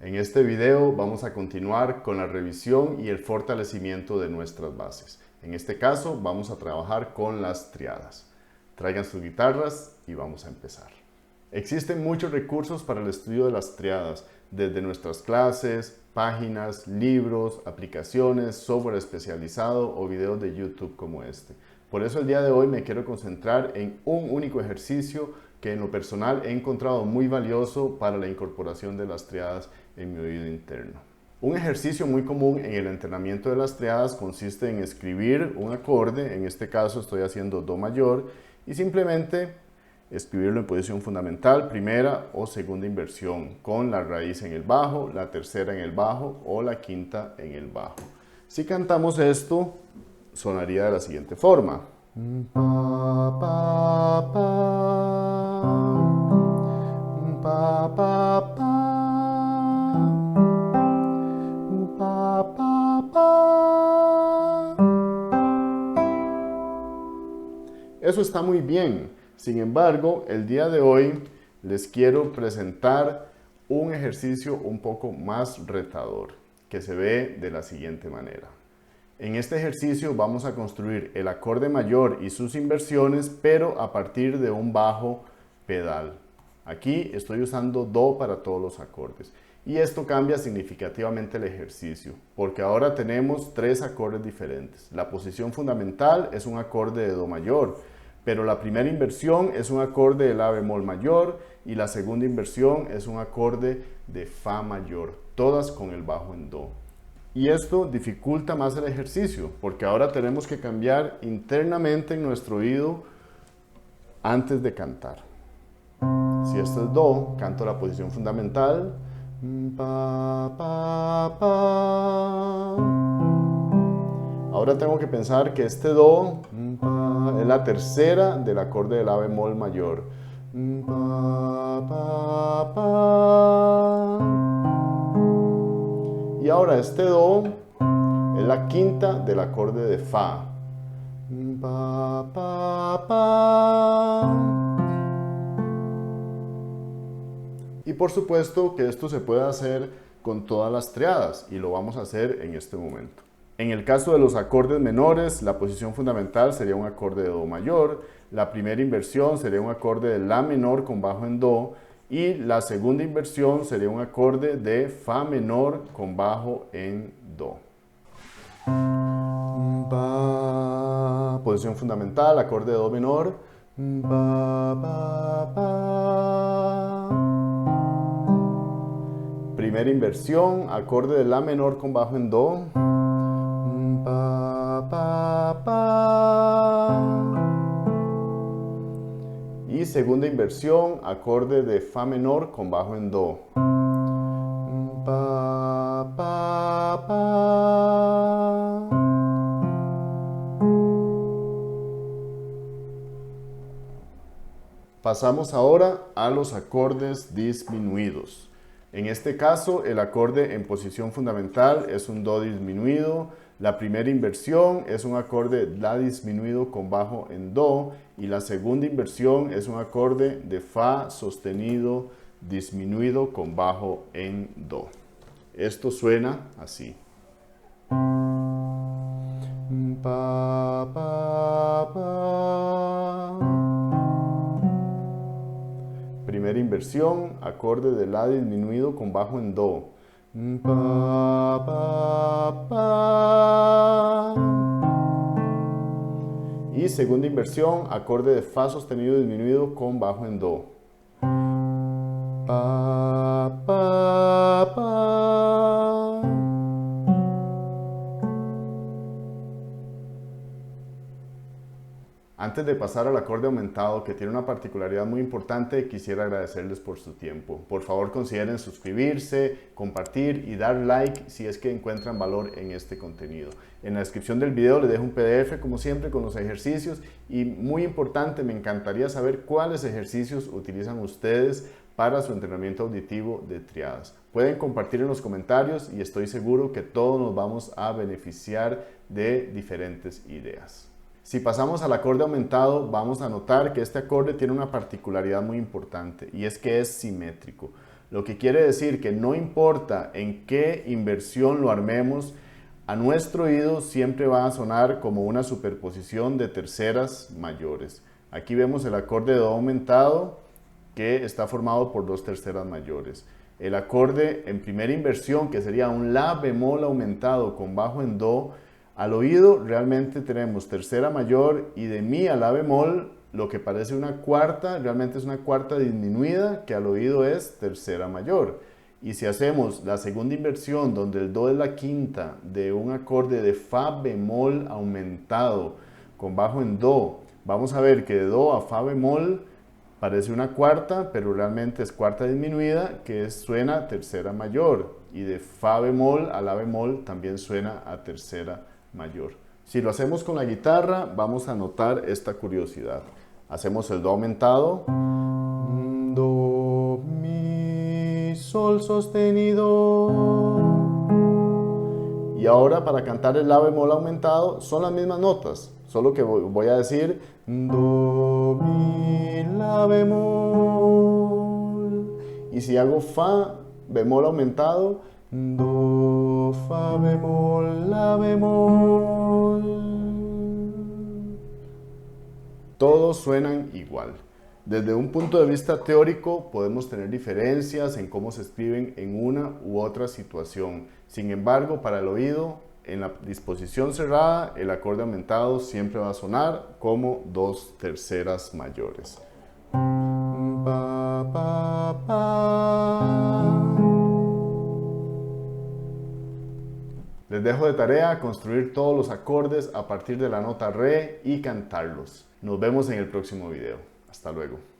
En este video vamos a continuar con la revisión y el fortalecimiento de nuestras bases. En este caso vamos a trabajar con las triadas. Traigan sus guitarras y vamos a empezar. Existen muchos recursos para el estudio de las triadas, desde nuestras clases, páginas, libros, aplicaciones, software especializado o videos de YouTube como este. Por eso el día de hoy me quiero concentrar en un único ejercicio que en lo personal he encontrado muy valioso para la incorporación de las triadas en mi oído interno. Un ejercicio muy común en el entrenamiento de las triadas consiste en escribir un acorde, en este caso estoy haciendo Do mayor, y simplemente escribirlo en posición fundamental, primera o segunda inversión, con la raíz en el bajo, la tercera en el bajo o la quinta en el bajo. Si cantamos esto, sonaría de la siguiente forma. Pa, pa, pa, pa, pa, pa. Pa, pa, pa. Eso está muy bien. Sin embargo, el día de hoy les quiero presentar un ejercicio un poco más retador, que se ve de la siguiente manera. En este ejercicio vamos a construir el acorde mayor y sus inversiones, pero a partir de un bajo pedal. Aquí estoy usando Do para todos los acordes. Y esto cambia significativamente el ejercicio, porque ahora tenemos tres acordes diferentes. La posición fundamental es un acorde de Do mayor, pero la primera inversión es un acorde de La bemol mayor y la segunda inversión es un acorde de Fa mayor, todas con el bajo en Do. Y esto dificulta más el ejercicio, porque ahora tenemos que cambiar internamente en nuestro oído antes de cantar. Si esto es Do, canto la posición fundamental. Pa, pa, pa. Ahora tengo que pensar que este Do es la tercera del acorde de La bemol mayor. Pa, pa, pa. Y ahora este Do es la quinta del acorde de Fa. Pa, pa, pa. Y por supuesto que esto se puede hacer con todas las triadas y lo vamos a hacer en este momento. En el caso de los acordes menores, la posición fundamental sería un acorde de Do mayor, la primera inversión sería un acorde de La menor con bajo en Do y la segunda inversión sería un acorde de Fa menor con bajo en Do. Pa, posición fundamental, acorde de Do menor. Pa, pa, pa. Primera inversión, acorde de La menor con bajo en Do. Pa, pa, pa. Y segunda inversión, acorde de Fa menor con bajo en Do. Pa, pa, pa. Pasamos ahora a los acordes disminuidos. En este caso, el acorde en posición fundamental es un Do disminuido. La primera inversión es un acorde La disminuido con bajo en Do. Y la segunda inversión es un acorde de Fa sostenido disminuido con bajo en Do. Esto suena así. Pa, pa, pa. Primera inversión, acorde de La disminuido con bajo en Do. Pa, pa, pa. Y segunda inversión, acorde de Fa sostenido disminuido con bajo en Do. Pa, pa, pa. Antes de pasar al acorde aumentado, que tiene una particularidad muy importante, quisiera agradecerles por su tiempo. Por favor, consideren suscribirse, compartir y dar like si es que encuentran valor en este contenido. En la descripción del video les dejo un PDF, como siempre, con los ejercicios. Y muy importante, me encantaría saber cuáles ejercicios utilizan ustedes para su entrenamiento auditivo de triadas. Pueden compartir en los comentarios y estoy seguro que todos nos vamos a beneficiar de diferentes ideas. Si pasamos al acorde aumentado, vamos a notar que este acorde tiene una particularidad muy importante y es que es simétrico. lo que quiere decir que no importa en qué inversión lo armemos, a nuestro oído siempre va a sonar como una superposición de terceras mayores. Aquí vemos el acorde de do aumentado que está formado por dos terceras mayores. El acorde en primera inversión, que sería un la bemol aumentado con bajo en do, al oído realmente tenemos tercera mayor y de mi a la bemol, lo que parece una cuarta, realmente es una cuarta disminuida que al oído es tercera mayor. Y si hacemos la segunda inversión donde el do es la quinta de un acorde de fa bemol aumentado con bajo en do, vamos a ver que de do a fa bemol parece una cuarta, pero realmente es cuarta disminuida, que suena tercera mayor. Y de fa bemol a la bemol también suena a tercera mayor. Si lo hacemos con la guitarra, vamos a notar esta curiosidad. Hacemos el do aumentado. Do, mi, sol sostenido. Y ahora para cantar el la bemol aumentado son las mismas notas, solo que voy a decir do, mi, la bemol. Y si hago fa bemol aumentado, do, fa bemol, la bemol. Todos suenan igual. Desde un punto de vista teórico podemos tener diferencias en cómo se escriben en una u otra situación. Sin embargo, para el oído, en la disposición cerrada, el acorde aumentado siempre va a sonar como dos terceras mayores. Pa, pa, pa. Les dejo de tarea construir todos los acordes a partir de la nota re y cantarlos. Nos vemos en el próximo video. Hasta luego.